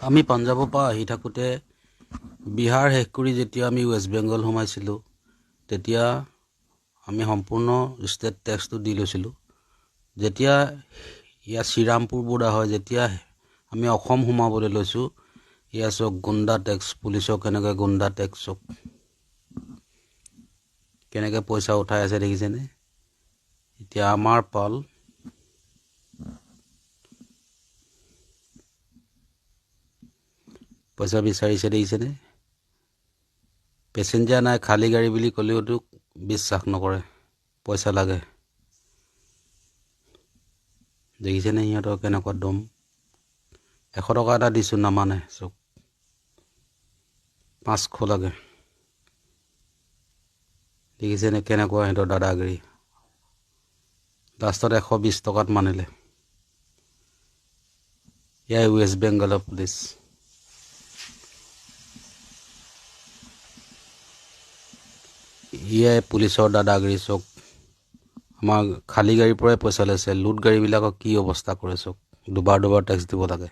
আমি পাঞ্জাবৰ পৰা আহি থাকোঁতে বিহাৰ শেষ কৰি যেতিয়া আমি ৱেষ্ট বেংগল সোমাইছিলোঁ তেতিয়া আমি সম্পূৰ্ণ ষ্টেট টেক্সটো দি লৈছিলোঁ। যেতিয়া ইয়াত শ্ৰীৰামপুৰ বৰ্ডাৰ হয়, যেতিয়া আমি অসম সোমাবলৈ লৈছোঁ, ইয়াত চাওক গুণ্ডা টেক্স, পুলিচক কেনেকৈ গুণ্ডা টেক্সক কেনেকৈ পইচা উঠাই আছে দেখিছেনে। এতিয়া আমাৰ পাল পইচা বিচাৰিছে দেখিছেনে। পেচেঞ্জাৰ নাই, খালী গাড়ী বুলি ক'লেওতো বিশ্বাস নকৰে, পইচা লাগে। দেখিছেনে সিহঁতৰ কেনেকুৱা দম। 100 টকা এটা দিছোঁ নামানে, চব 500 লাগে। দেখিছেনে কেনেকুৱা সিহঁতৰ দাদাগিৰি। লাষ্টত 120 টকাত মানিলে। এয়াই ৱেষ্ট বেংগলৰ পুলিচ। এয়াই পুলিচৰ দাদাগিৰি চওক। আমাৰ খালী গাড়ীৰ পৰাই পইচা লৈছে, লুট গাড়ীবিলাকক কি অৱস্থা কৰে চওক। দুবাৰ টেক্স দিব লাগে।